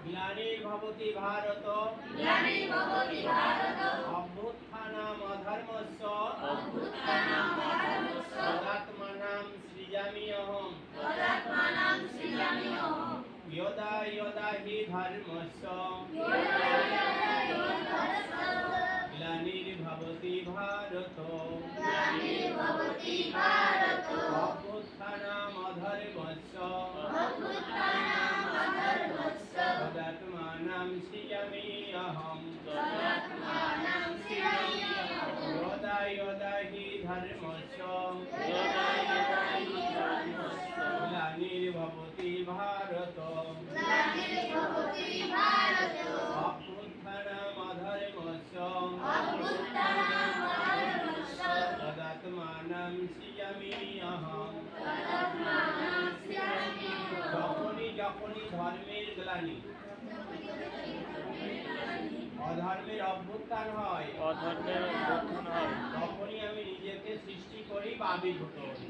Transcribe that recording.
গ্লানির্ভবতি ভারত অভ্যুত্থানম অধর্মস্য তদাত্মানাং সৃজামি অহং यदा यदा हि धर्मस्य ग्लानिर्भवति भारत अभ्युत्थानम् अधर्मस्य तदात्मानं सृजामि अहम् यदा यदा हि धर्मस्य ग्लानिर्भवति भारत अभ्युत्थानम् अधर्मस्य तदात्मानं सृजामि अहम् যখনই ধর্মের গ্লানি অধর্মের অভ্যুত্থান হয় তখনই আমি নিজেকে সৃষ্টি করি বা আবির্ভূত হই।